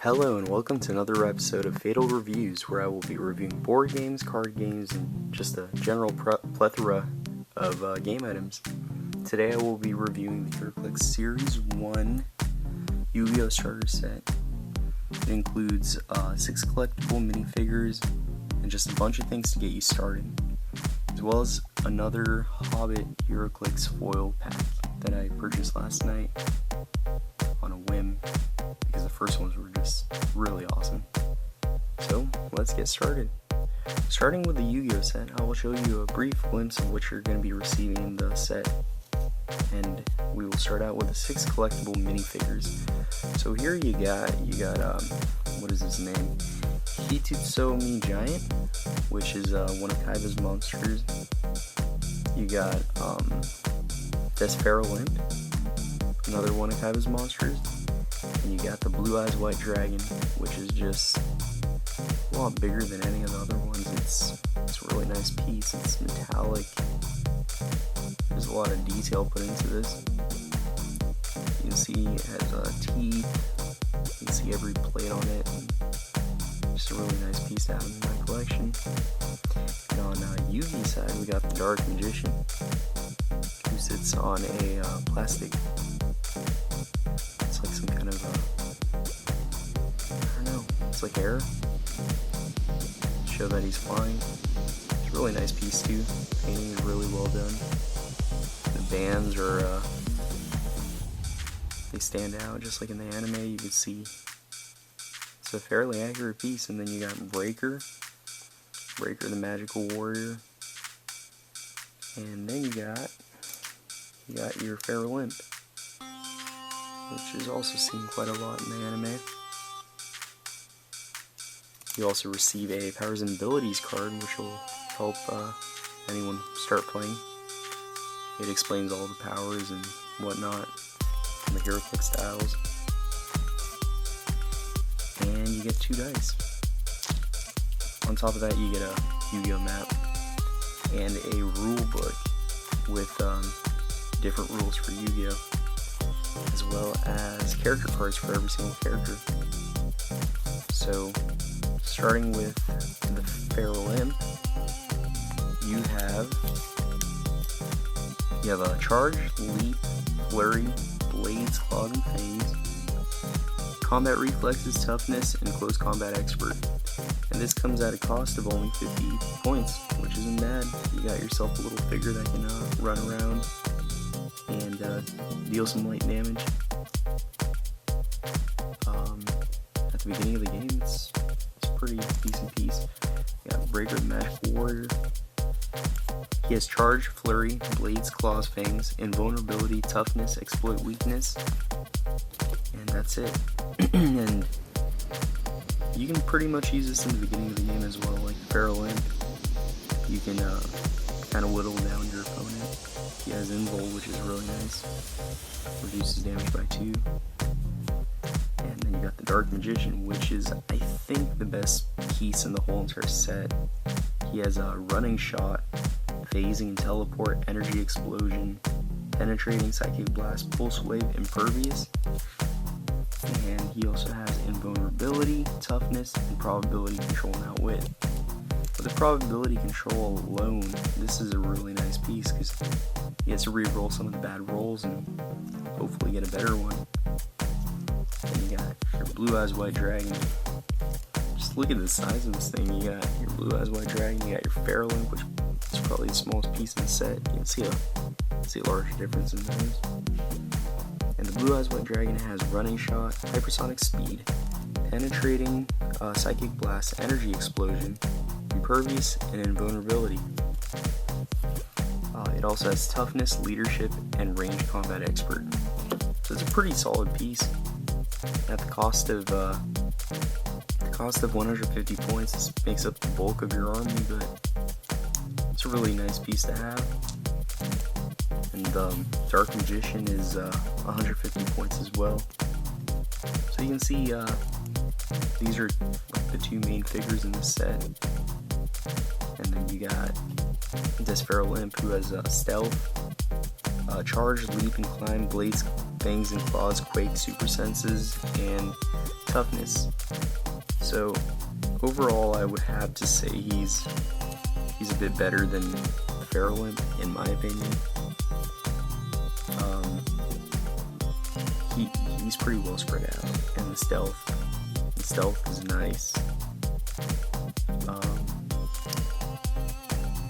Hello and welcome to another episode of F8ALReviews, where I will be reviewing board games, card games, and just a general plethora of game items. Today I will be reviewing the Heroclix Series 1 Yu-Gi-Oh starter set. It includes 6 collectible minifigures and just a bunch of things to get you started, as well as another Hobbit Heroclix foil pack that I purchased last night on a whim, because the first ones were just really awesome. So let's get started. Starting with the Yu-Gi-Oh set, I will show you a brief glimpse of what you're going to be receiving in the set, and we will start out with the 6 collectible minifigures. So here you got what is his name? Hitotsu Giant, which is one of Kaiba's monsters. You got F8ALReviews, another one of Kaiba's monsters. And you got the Blue Eyes White Dragon, which is just a lot bigger than any of the other ones. It's a really nice piece. It's metallic. There's a lot of detail put into this. You can see it has teeth. You can see every plate on it. Just a really nice piece to have in my collection. And on Yugi's side, we got the Dark Magician, who sits on a plastic. It's like some kind of I don't know. It's like air. Show that he's flying. It's a really nice piece too. The painting is really well done. The bands are they stand out just like in the anime. You can see it's a fairly accurate piece. And then you got Breaker the Magical Warrior, and then you got your F8ALReviews, which is also seen quite a lot in the anime. You also receive a Powers and Abilities card, which will help anyone start playing. It explains all the powers and whatnot in the Heroclix styles. And you get 2 dice. On top of that, you get a Yu-Gi-Oh map and a rule book with different rules for Yu-Gi-Oh, as well as character cards for every single character. So, starting with the F8ALReviews, you have a Charge, Leap, Flurry, Blades, Claws, and Fangs, Combat Reflexes, Toughness, and Close Combat Expert. And this comes at a cost of only 50 points, which isn't bad. You got yourself a little figure that can run around and deal some light damage. At the beginning of the game, it's a pretty decent piece. You got Breaker the Magical Warrior. He has Charge, Flurry, Blades, Claws, Fangs, Invulnerability, Toughness, Exploit Weakness, and that's it. And you can pretty much use this in the beginning of the game as well, like F8ALReviews. You can kind of whittle down your opponent. He has Invul, which is really nice. Reduces damage by 2. And then you got the Dark Magician, which is, I think, the best piece in the whole entire set. He has a Running Shot, Phasing and Teleport, Energy Explosion, Penetrating, Psychic Blast, Pulse Wave, Impervious. And he also has Invulnerability, Toughness, and Probability Control and Outwit. With the Probability Control alone, this is a really nice piece because he gets to re-roll some of the bad rolls and hopefully get a better one. And you got your Blue Eyes White Dragon. Just look at the size of this thing. You got your Blue Eyes White Dragon, you got your F8ALReviews, which is probably the smallest piece in the set. You can see a large difference in those. And the Blue Eyes White Dragon has Running Shot, Hypersonic Speed, Penetrating, Psychic Blast, Energy Explosion, Impervious, and Invulnerability. It also has Toughness, Leadership, and Ranged Combat Expert. So it's a pretty solid piece. At the cost of 150 points, this makes up the bulk of your army, but it's a really nice piece to have. And Dark Magician is 150 points as well. So you can see these are like the 2 main figures in the set. And then you got F8ALReviews, who has Stealth, Charge, Leap, and Climb, Blades, fangs and claws, quake, super senses, and toughness. So overall, I would have to say he's a bit better than Ferrolimp in my opinion. He's pretty well spread out, and the stealth is nice.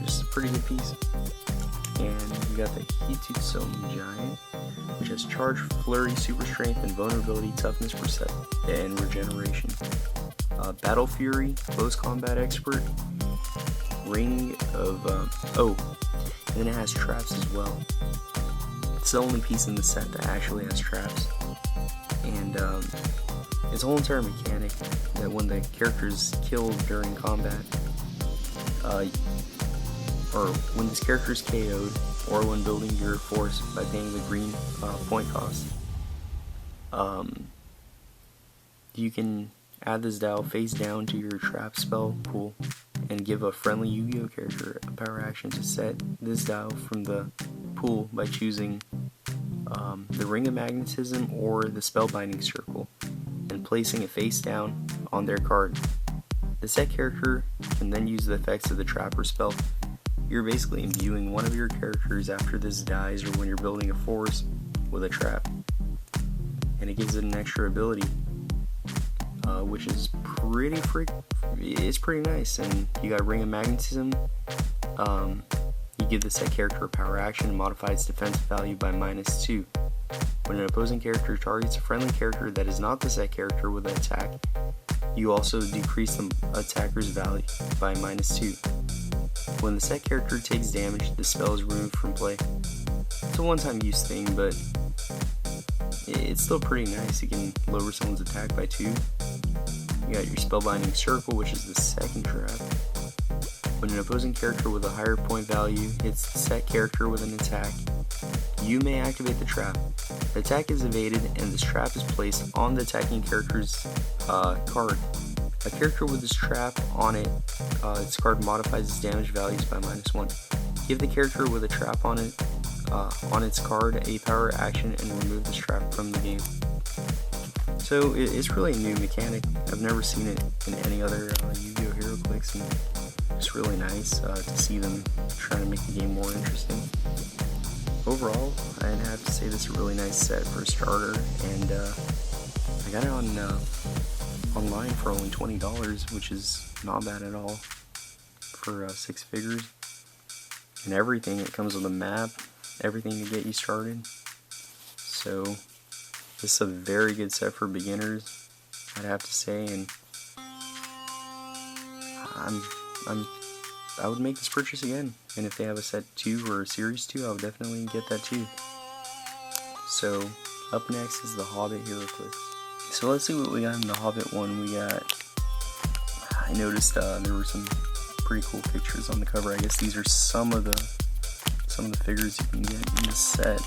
Just a pretty good piece. And you got the Hitotsumu Giant, which has Charge, Flurry, Super Strength, and Vulnerability, Toughness, and Regeneration. Battle Fury, Close Combat Expert, Ring of, and then it has traps as well. It's the only piece in the set that actually has traps. And its whole entire mechanic that when the character is killed during combat, or when this character is KO'd, or when building your force by paying the green point cost, you can add this dial face down to your trap spell pool and give a friendly Yu-Gi-Oh character a power action to set this dial from the pool by choosing the Ring of Magnetism or the Spellbinding Circle and placing it face down on their card. The set character can then use the effects of the trapper spell. You're basically imbuing one of your characters after this dies or when you're building a force with a trap, and it gives it an extra ability, which is it's pretty nice. And you got Ring of Magnetism. You give the set character a power action and modify its defensive value by -2. When an opposing character targets a friendly character that is not the set character with an attack, you also decrease the attacker's value by -2. When the set character takes damage, the spell is removed from play. It's a one-time use thing, but it's still pretty nice. You can lower someone's attack by 2. You got your Spellbinding Circle, which is the second trap. When an opposing character with a higher point value hits the set character with an attack, you may activate the trap. The attack is evaded and this trap is placed on the attacking character's card. A character with this trap on it, its card modifies its damage values by -1. Give the character with a trap on it, on its card, a power action and remove this trap from the game. So it's really a new mechanic. I've never seen it in any other Yu-Gi-Oh! Heroclix, and it's really nice to see them trying to make the game more interesting. Overall, I'd have to say this is a really nice set for a starter, and I got it on online for only $20, which is not bad at all for 6 figures. And everything, it comes with a map, everything to get you started. So this is a very good set for beginners, I'd have to say, and I would make this purchase again. And if they have a set 2 or a series 2, I would definitely get that too. So up next is the Hobbit Heroclix. So let's see what we got in the Hobbit one. I noticed there were some pretty cool pictures on the cover. I guess these are some of the figures you can get in this set.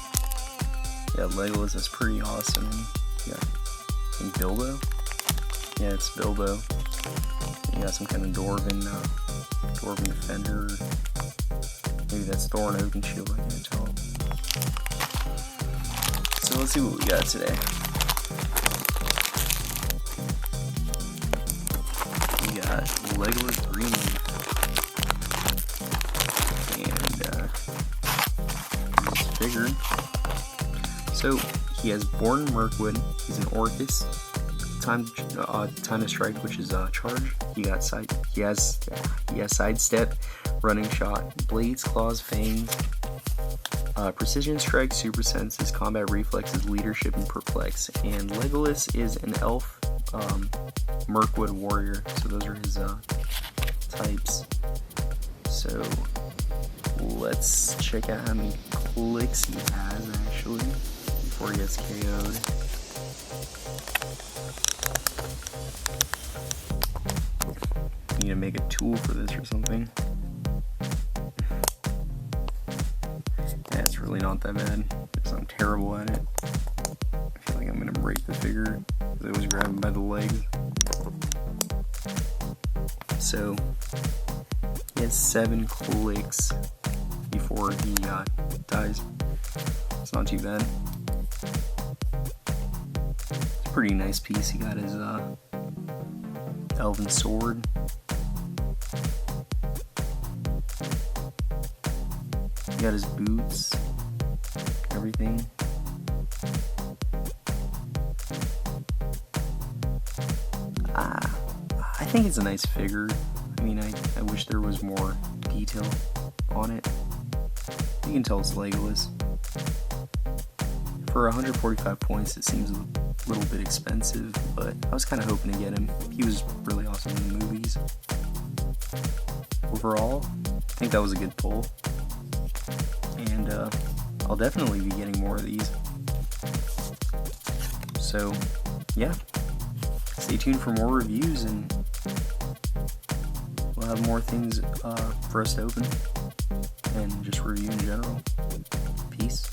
Yeah, Legolas, that's pretty awesome. You got, I think, Bilbo? Yeah, it's Bilbo. You got some kind of Dwarven defender. Maybe that's Thor and Oakenshield, I can't tell. So let's see what we got today. We got Legolas Greenleaf. And this figure. So he has Born Mirkwood. He's an Orcus. Time to strike, which is charge. He has sidestep, running shot, blades, claws, fangs, precision strike, super senses, combat reflexes, leadership, and perplex. And Legolas is an elf, Mirkwood warrior. So those are his types. So let's check out how many clicks he has actually before he gets KO'd. Need to make a tool for this or something. Yeah, it's really not that bad because I'm terrible at it. I feel like I'm gonna break the figure because I was grabbing by the legs. So he has 7 clicks before he dies. It's not too bad. pretty nice piece. He got his elven sword. He got his boots, everything. I think it's a nice figure. I mean, I wish there was more detail on it. You can tell it's Legolas. For 145 points, it seems a little bit expensive, but I was kind of hoping to get him. He was really awesome in the movies. Overall, I think that was a good pull. And I'll definitely be getting more of these. So, yeah. Stay tuned for more reviews, and we'll have more things for us to open and just review in general. Peace.